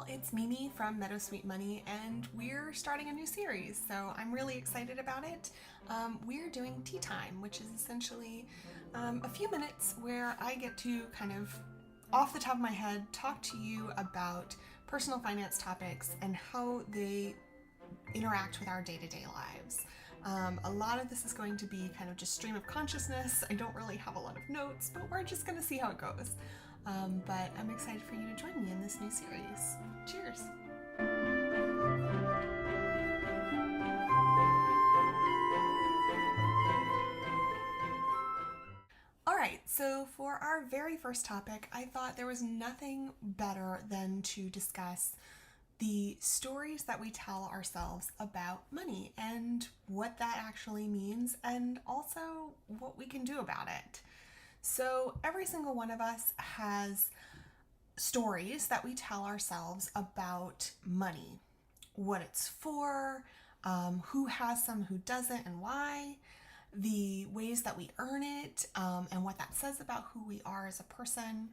It's Mimi from Meadowsweet Money, and we're starting a new series, so I'm really excited about it. We're doing Tea Time, which is essentially a few minutes where I get to kind of, off the top of my head, talk to you about personal finance topics and how they interact with our day-to-day lives. A lot of this is going to be kind of just stream of consciousness. I don't really have a lot of notes, but we're just going to see how it goes. But I'm excited for you to join me in this new series. Cheers! Alright, so for our very first topic, I thought there was nothing better than to discuss the stories that we tell ourselves about money and what that actually means, and also what we can do about it. So every single one of us has stories that we tell ourselves about money, what it's for, who has some, who doesn't, and why, the ways that we earn it, and what that says about who we are as a person.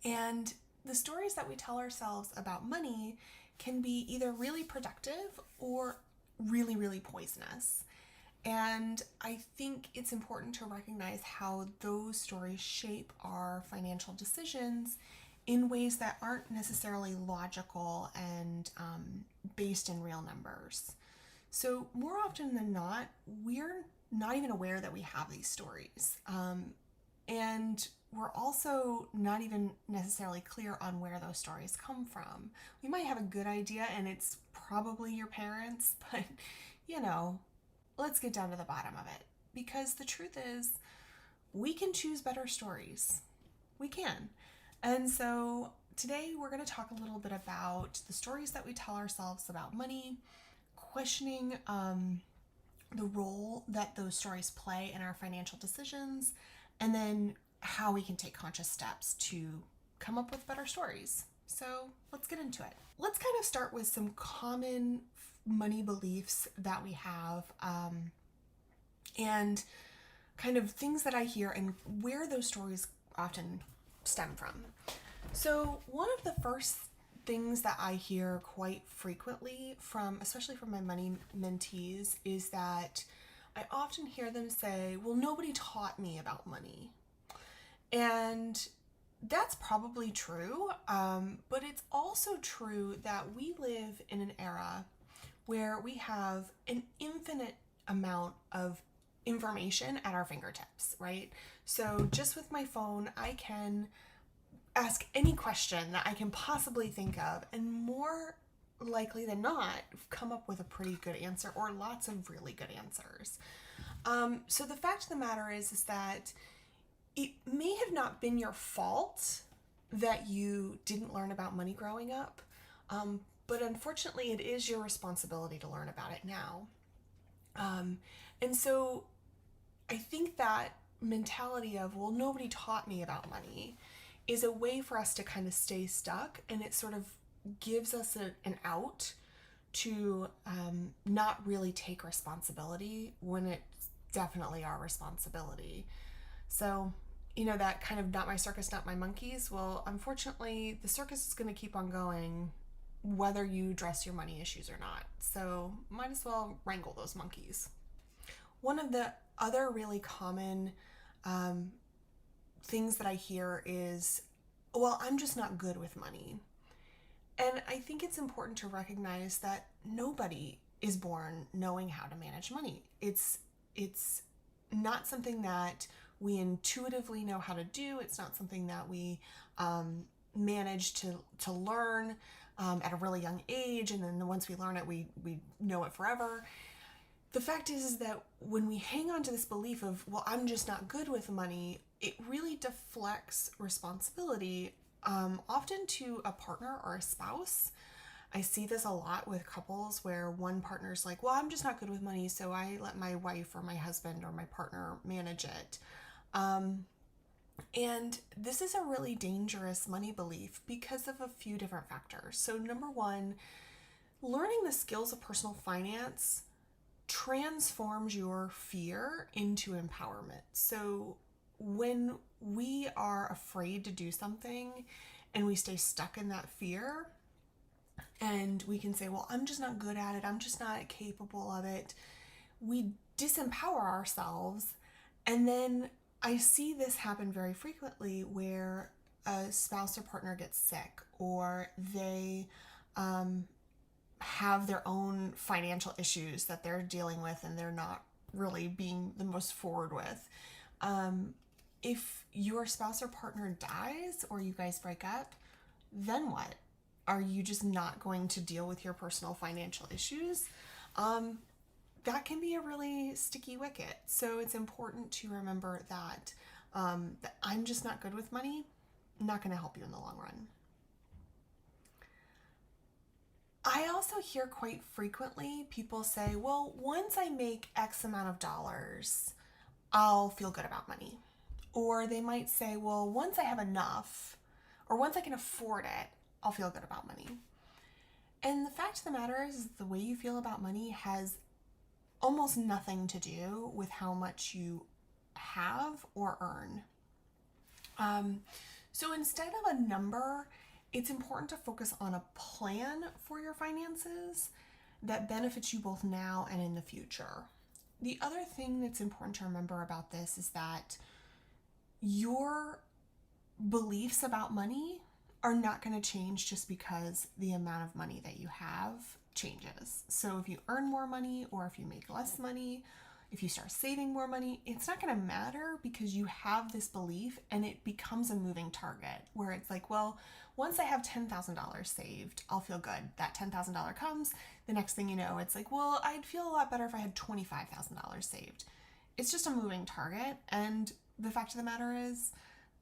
And the stories that we tell ourselves about money can be either really productive or really, really poisonous. And I think it's important to recognize how those stories shape our financial decisions in ways that aren't necessarily logical and based in real numbers. So more often than not, we're not even aware that we have these stories. And we're also not even necessarily clear on where those stories come from. We might have a good idea and it's probably your parents, but let's get down to the bottom of it. Because the truth is, we can choose better stories. We can. And so today we're going to talk a little bit about the stories that we tell ourselves about money, questioning the role that those stories play in our financial decisions, and then how we can take conscious steps to come up with better stories. So let's get into it. Let's kind of start with some common money beliefs that we have, and kind of things that I hear and where those stories often stem from. So one of the first things that I hear quite frequently especially from my money mentees, is that I often hear them say, well, nobody taught me about money. And that's probably true, but it's also true that we live in an era where we have an infinite amount of information at our fingertips, right? So just with my phone, I can ask any question that I can possibly think of, and more likely than not, come up with a pretty good answer or lots of really good answers. So the fact of the matter is that it may have not been your fault that you didn't learn about money growing up, but unfortunately it is your responsibility to learn about it now. And so I think that mentality of, well, nobody taught me about money, is a way for us to kind of stay stuck, and it sort of gives us an out to not really take responsibility when it's definitely our responsibility. So, that kind of not my circus, not my monkeys. Well, unfortunately, the circus is going to keep on going whether you address your money issues or not. So might as well wrangle those monkeys. One of the other really common things that I hear is, well, I'm just not good with money. And I think it's important to recognize that nobody is born knowing how to manage money. It's not something that we intuitively know how to do. It's not something that we manage to learn at a really young age, and then once we learn it, we know it forever. The fact is that when we hang on to this belief of, well, I'm just not good with money, it really deflects responsibility, often to a partner or a spouse. I see this a lot with couples where one partner's like, well, I'm just not good with money, so I let my wife or my husband or my partner manage it. And this is a really dangerous money belief because of a few different factors. So number one, learning the skills of personal finance transforms your fear into empowerment. So when we are afraid to do something and we stay stuck in that fear, And we can say, well, I'm just not good at it. I'm just not capable of it. We disempower ourselves. And then I see this happen very frequently where a spouse or partner gets sick, or they have their own financial issues that they're dealing with and they're not really being the most forward with. If your spouse or partner dies or you guys break up, then what? Are you just not going to deal with your personal financial issues? That can be a really sticky wicket. So it's important to remember that I'm just not good with money, not going to help you in the long run. I also hear quite frequently people say, well, once I make X amount of dollars, I'll feel good about money. Or they might say, well, once I have enough, or once I can afford it, I'll feel good about money. And the fact of the matter is the way you feel about money has almost nothing to do with how much you have or earn. So instead of a number, it's important to focus on a plan for your finances that benefits you both now and in the future. The other thing that's important to remember about this is that your beliefs about money are not going to change just because the amount of money that you have changes. So if you earn more money or if you make less money, if you start saving more money, it's not going to matter because you have this belief and it becomes a moving target where it's like, well, once I have $10,000 saved, I'll feel good. That $10,000 comes, the next thing you know, it's like, well, I'd feel a lot better if I had $25,000 saved. It's just a moving target. And the fact of the matter is,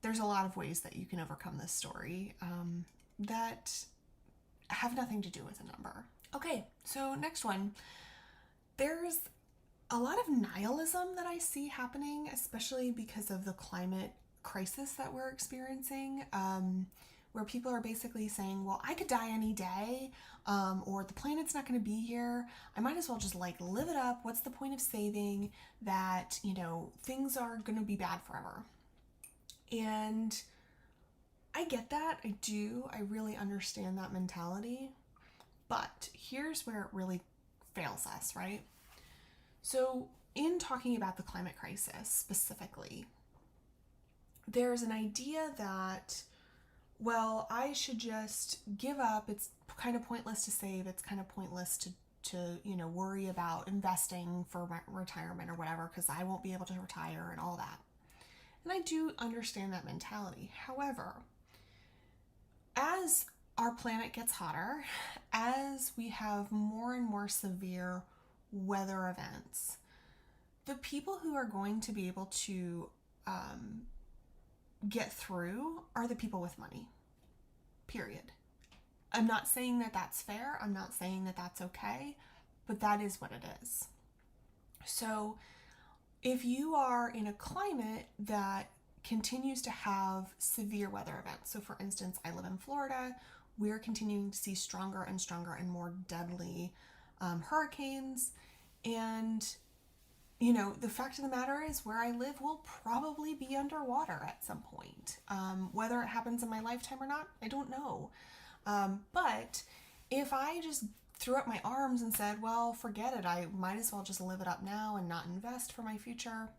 there's a lot of ways that you can overcome this story that have nothing to do with a number. Okay, so next one. There's a lot of nihilism that I see happening, especially because of the climate crisis that we're experiencing, where people are basically saying, well, I could die any day, or the planet's not going to be here. I might as well just live it up. What's the point of saving that, things are going to be bad forever? And I get that. I do. I really understand that mentality. But here's where it really fails us, right? So, in talking about the climate crisis specifically, there's an idea that, well, I should just give up. It's kind of pointless to save. It's kind of pointless to worry about investing for retirement or whatever because I won't be able to retire and all that. And I do understand that mentality. However, as our planet gets hotter, as we have more and more severe weather events, the people who are going to be able to get through are the people with money. Period. I'm not saying that that's fair. I'm not saying that that's okay, but that is what it is. So if you are in a climate that continues to have severe weather events, so for instance, I live in Florida, we're continuing to see stronger and stronger and more deadly hurricanes. And, the fact of the matter is where I live will probably be underwater at some point. Whether it happens in my lifetime or not, I don't know. But if I just threw up my arms and said, well, forget it, I might as well just live it up now and not invest for my future,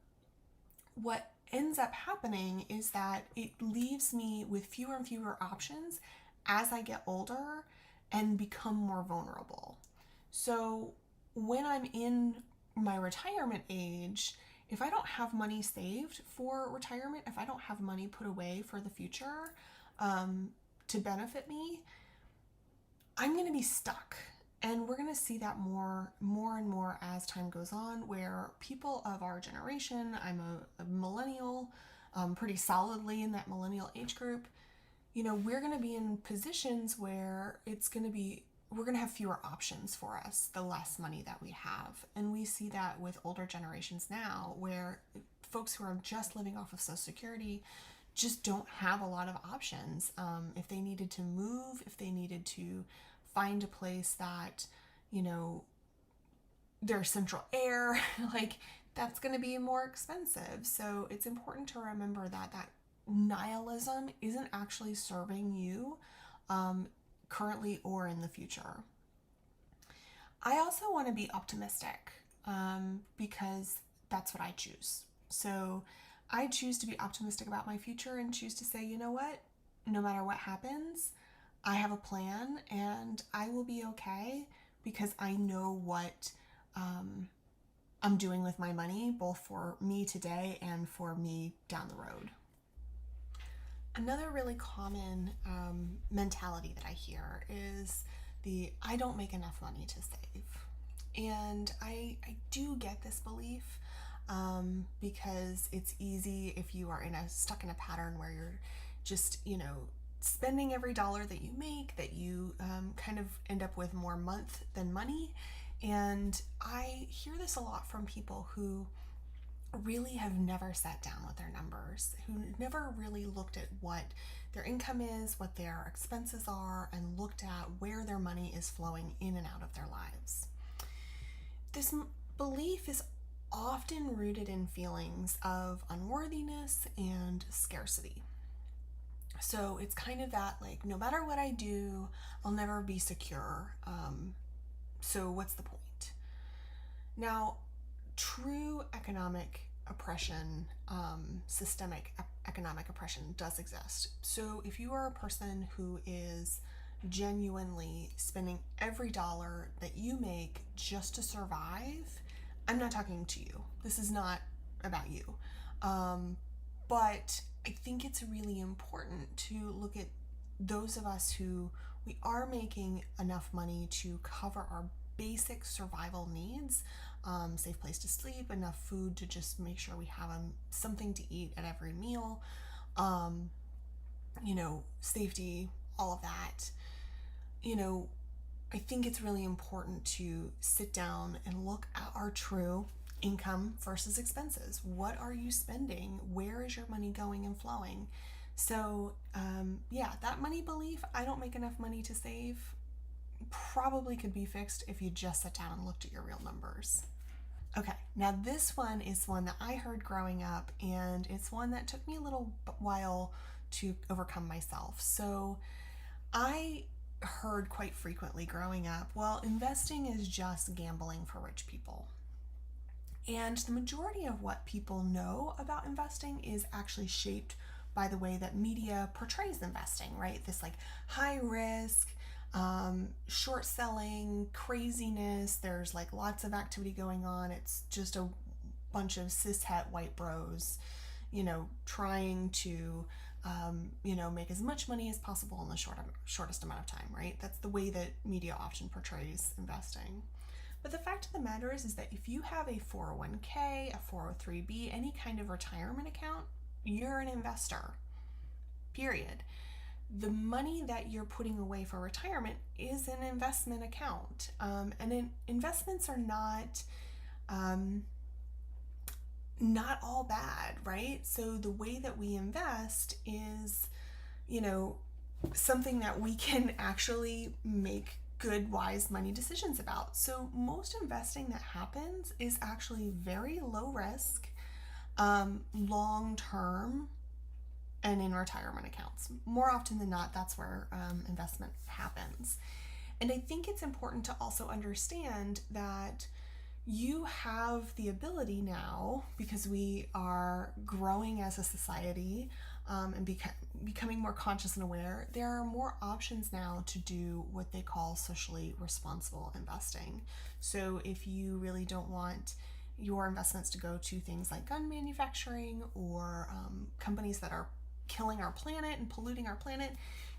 what ends up happening is that it leaves me with fewer and fewer options as I get older and become more vulnerable. So when I'm in my retirement age, if I don't have money saved for retirement, if I don't have money put away for the future to benefit me, I'm going to be stuck. And we're going to see that more and more as time goes on, where people of our generation, I'm a millennial, pretty solidly in that millennial age group, we're going to be in positions where we're going to have fewer options for us the less money that we have. And we see that with older generations now, where folks who are just living off of Social Security just don't have a lot of options. If they needed to move, if they needed to find a place that, there's central air, that's going to be more expensive. So it's important to remember that nihilism isn't actually serving you currently or in the future. I also want to be optimistic because that's what I choose. So I choose to be optimistic about my future and choose to say, you know what? No matter what happens, I have a plan and I will be okay because I know what I'm doing with my money, both for me today and for me down the road. Another really common mentality that I hear is the I don't make enough money to save. And I do get this belief because it's easy if you are stuck in a pattern where you're just, spending every dollar that you make, that you kind of end up with more month than money. And I hear this a lot from people who really have never sat down with their numbers, who never really looked at what their income is, what their expenses are, and looked at where their money is flowing in and out of their lives. This belief is often rooted in feelings of unworthiness and scarcity. So it's kind of that, like, no matter what I do, I'll never be secure. So what's the point? Now, true economic oppression, systemic economic oppression does exist. So if you are a person who is genuinely spending every dollar that you make just to survive, I'm not talking to you. This is not about you. But I think it's really important to look at those of us who we are making enough money to cover our basic survival needs, safe place to sleep, enough food to just make sure we have something to eat at every meal, safety, all of that. I think it's really important to sit down and look at our true income versus expenses. What are you spending? Where is your money going and flowing? So, that money belief, I don't make enough money to save, probably could be fixed if you just sat down and looked at your real numbers. Okay, now this one is one that I heard growing up, and it's one that took me a little while to overcome myself. So I heard quite frequently growing up, well, investing is just gambling for rich people. And the majority of what people know about investing is actually shaped by the way that media portrays investing, right? This like high risk, short selling, craziness. There's like lots of activity going on. It's just a bunch of cishet white bros, trying to, make as much money as possible in the shortest amount of time, right? That's the way that media often portrays investing. But the fact of the matter is that if you have a 401k, a 403b, any kind of retirement account, you're an investor, period. The money that you're putting away for retirement is an investment account. Investments are not all bad, right? So the way that we invest is, something that we can actually make good, wise money decisions about. So most investing that happens is actually very low risk, long term, and in retirement accounts. More often than not, that's where investment happens. And I think it's important to also understand that you have the ability now, because we are growing as a society and becoming more conscious and aware, there are more options now to do what they call socially responsible investing. So if you really don't want your investments to go to things like gun manufacturing or companies that are killing our planet and polluting our planet,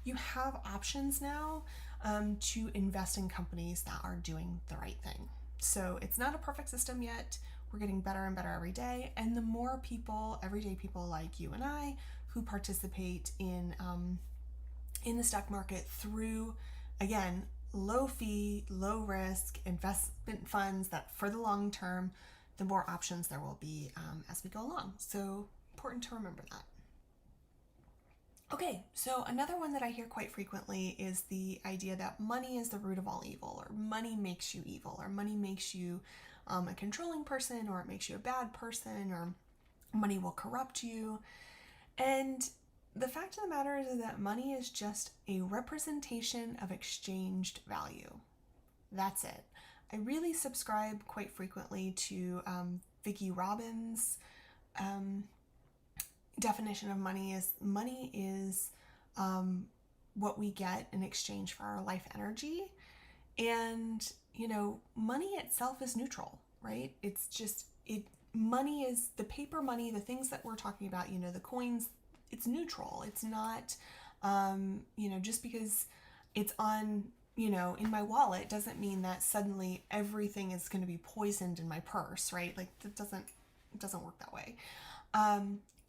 you have options now to invest in companies that are doing the right thing. So it's not a perfect system yet. We're getting better and better every day. And the more people, everyday people like you and I, who participate in the stock market through, again, low fee, low risk investment funds that for the long term, the more options there will be as we go along. So important to remember that. Okay, so another one that I hear quite frequently is the idea that money is the root of all evil, or money makes you evil, or money makes you a controlling person, or it makes you a bad person, or money will corrupt you. And the fact of the matter is that money is just a representation of exchanged value. That's it. I really subscribe quite frequently to Vicki Robbins' um, definition of money is what we get in exchange for our life energy. And, money itself is neutral, right? It's just, money is the paper money, the things that we're talking about, the coins, it's neutral. It's not, just because it's on, in my wallet doesn't mean that suddenly everything is going to be poisoned in my purse, right? Like it doesn't work that way.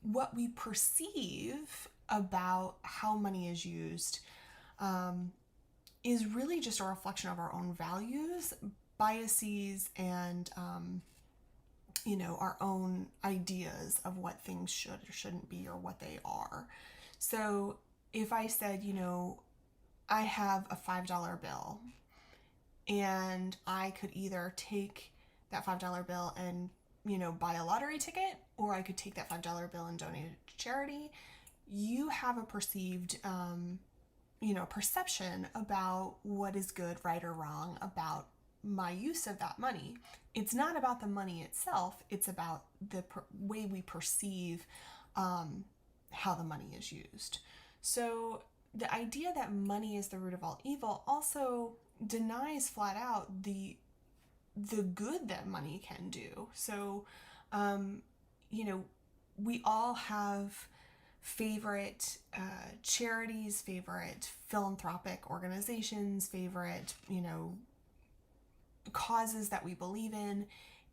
What we perceive about how money is used is really just a reflection of our own values, biases, and our own ideas of what things should or shouldn't be or what they are. So if I said, I have a $5 bill and I could either take that $5 bill and, buy a lottery ticket, or I could take that $5 bill and donate it to charity, you have a perceived, perception about what is good, right, or wrong about my use of that money. It's not about the money itself, it's about the way we perceive how the money is used. So the idea that money is the root of all evil also denies flat out the good that money can do. So, we all have favorite charities, favorite philanthropic organizations, favorite, causes that we believe in.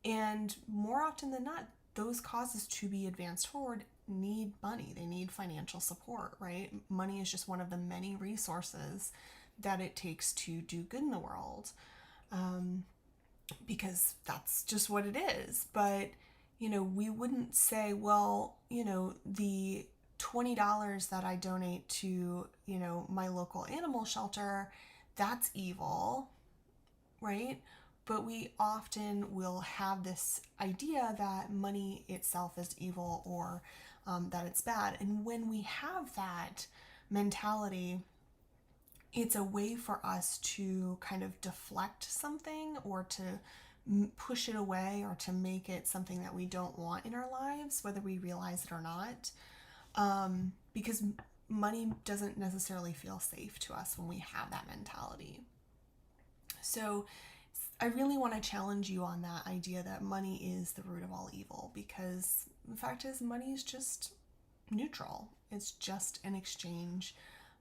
And more often than not, those causes to be advanced forward need money. They need financial support, right? Money is just one of the many resources that it takes to do good in the world. Because that's just what it is. But, we wouldn't say, well, the $20 that I donate to, my local animal shelter, that's evil, right? But we often will have this idea that money itself is evil, or that it's bad. And when we have that mentality, it's a way for us to kind of deflect something, or to push it away, or to make it something that we don't want in our lives, whether we realize it or not. Because money doesn't necessarily feel safe to us when we have that mentality. So I really want to challenge you on that idea that money is the root of all evil, because the fact is, money is just neutral. It's just an exchange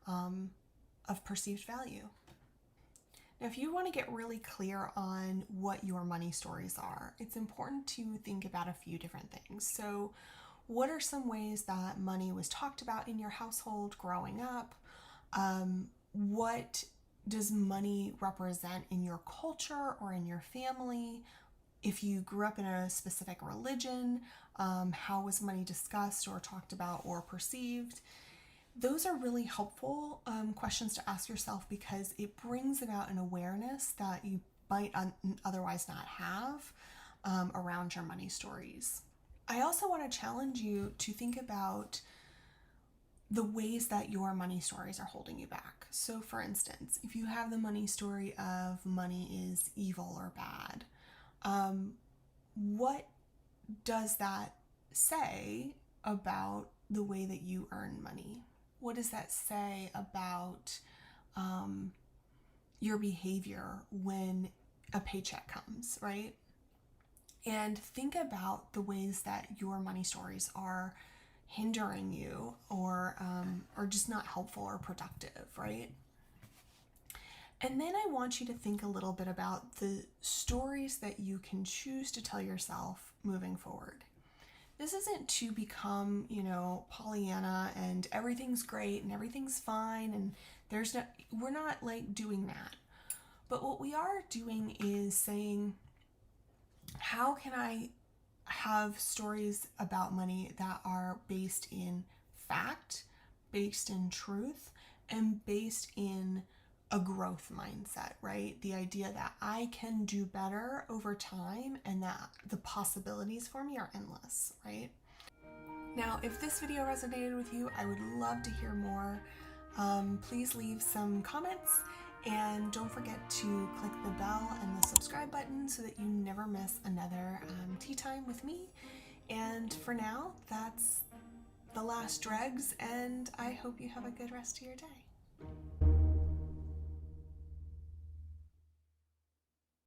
of perceived value. Now, if you want to get really clear on what your money stories are, it's important to think about a few different things. So, what are some ways that money was talked about in your household growing up? What does money represent in your culture or in your family? If you grew up in a specific religion, how was money discussed or talked about or perceived? Those are really helpful questions to ask yourself, because it brings about an awareness that you might otherwise not have around your money stories. I also want to challenge you to think about the ways that your money stories are holding you back. So for instance, if you have the money story of money is evil or bad, what does that say about the way that you earn money? What does that say about your behavior when a paycheck comes, right? And think about the ways that your money stories are hindering you, or just not helpful or productive, right? And then I want you to think a little bit about the stories that you can choose to tell yourself moving forward. This isn't to become, Pollyanna and everything's great and everything's fine, and we're not like doing that. But what we are doing is saying, how can I have stories about money that are based in fact, based in truth, and based in a growth mindset, right? The idea that I can do better over time and that the possibilities for me are endless, right? Now, if this video resonated with you, I would love to hear more. Please leave some comments, and don't forget to click the bell and the subscribe button so that you never miss another tea time with me. And for now, that's the last dregs, and I hope you have a good rest of your day.